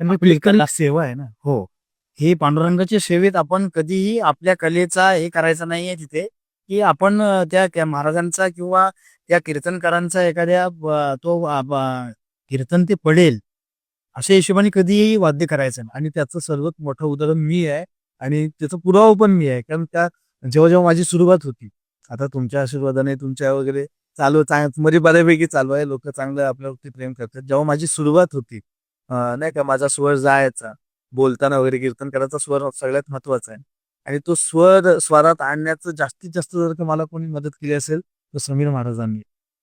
आपली कला सेवा आहे ना. हो. ही पांडुरंगाच्या सेवेत आपण कधीही आपल्या कलेचा हे करायचं नाहीये तिथे, की आपण त्या महाराजांचा किंवा त्या कीर्तनकारांचा एखाद्या तो कीर्तन ते पडेल, अशा हिशोबाने कधीही वाद्य करायचं नाही. आणि त्याचं सर्वात मोठं उदाहरण मी आहे आणि त्याचा पुरावा पण मी आहे. कारण जेव्हा माझी सुरुवात होती, आता तुमच्या आशीर्वादाने तुमच्या वगैरे चालू म्हणजे बऱ्यापैकी चालू आहे. लोकं चांगलं आपल्यावरती प्रेम करतात. जेव्हा माझी सुरुवात होती, नाही का माझा स्वर जायचा. बोलताना वगैरे कीर्तन करायचा स्वर सगळ्यात महत्त्वाचा आहे. आणि तो स्वर स्वरात आणण्याचं जास्तीत जास्त जर का मला कोणी मदत केली असेल, तर समीर महाराजांनी.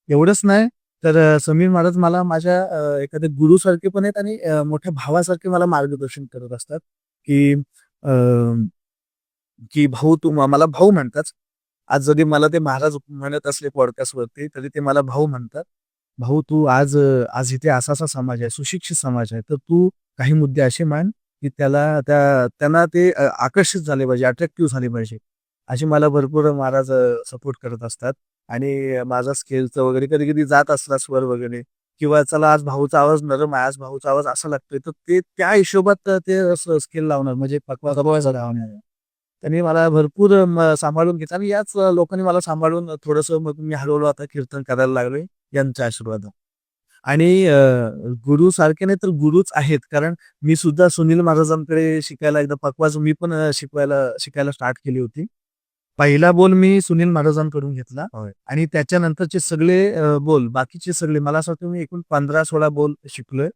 एवढंच नाही तर समीर महाराज मला माझ्या एखाद्या गुरुसारखे पण आहेत आणि मोठ्या भावासारखे मला मार्गदर्शन करत असतात, की अ, की "भाऊ तू मला भाऊ म्हणतात." आज जरी मला ते महाराज म्हणत असले पॉडकास्टवरती, तरी ते मला भाऊ म्हणतात. "भाऊ तू आज इथे असा-असा समाज आहे, सुशिक्षित समाज आहे. तर तू काही मुद्दे असे मांड, की त्यांना ते आकर्षित झाले पाहिजे, अट्रॅक्टिव्ह झाले पाहिजे." असे मला भरपूर महाराज सपोर्ट करत असतात. आणि माझा स्केलचं वगैरे कधी-कधी जात असला स्वर वगैरे किंवा चला आज भाऊचा आवाज नरम आहे, आज भाऊचा आवाज असा लागतोय, तर ते त्या हिशोबात ते असं स्केल लावणार म्हणजे पकवाजा लावणार. त्यांनी मला भरपूर सांभाळून घेतलं आणि याच लोकांनी मला सांभाळून थोडंसं मग मी हळू आता कीर्तन करायला लागलोय यांच्या आशीर्वादाने. आणि गुरु सारखे नाही तर गुरुच आहेत. कारण मी सुद्धा सुनील महाराजांकडे शिकायला एकदा पकवाज मी पण शिकायला स्टार्ट केली होती. पहिला बोल मी सुनील महाराजांकडून घेतला होय. आणि त्याच्यानंतरचे सगळे बोल बाकीचे सगळे मला असं वाटतं मी एकूण 15-16 बोल शिकलोय.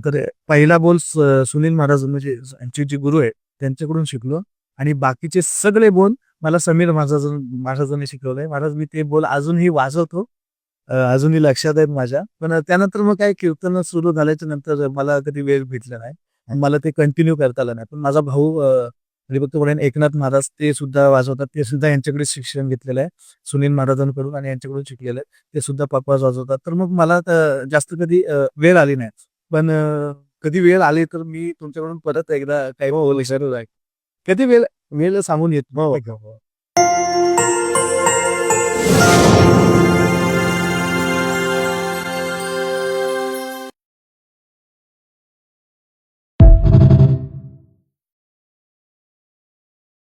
तर पहिला बोल सुनील महाराज म्हणजे आमचे जे गुरु आहेत त्यांच्याकडून शिकलो आणि बाकीचे सगळे बोल मला समीर महाराजांनी शिकवलंय. महाराज मी ते बोल अजूनही वाजवतो. अजूनही लक्षात आहेत माझ्या. पण त्यानंतर मग काय कीर्तन सुरू झाल्याच्या नंतर मला कधी वेळ भेटला नाही. आणि मला ते कंटिन्यू करता आलं नाही. पण माझा भाऊ हरिभक्त परायण एकनाथ महाराज ते सुद्धा वाजवतात. ते सुद्धा यांच्याकडे शिक्षण घेतलेलं आहे. सुनील महाराजांकडून आणि यांच्याकडून शिकलेलं आहे. ते सुद्धा पखवाज वाजवतात. तर मग मला जास्त कधी वेळ आली नाही. पण कधी वेळ आली तर मी तुमच्याकडून परत एकदा काही विचारलं आहे. कधी वेळ वेळ सांगून येत हो. नाही.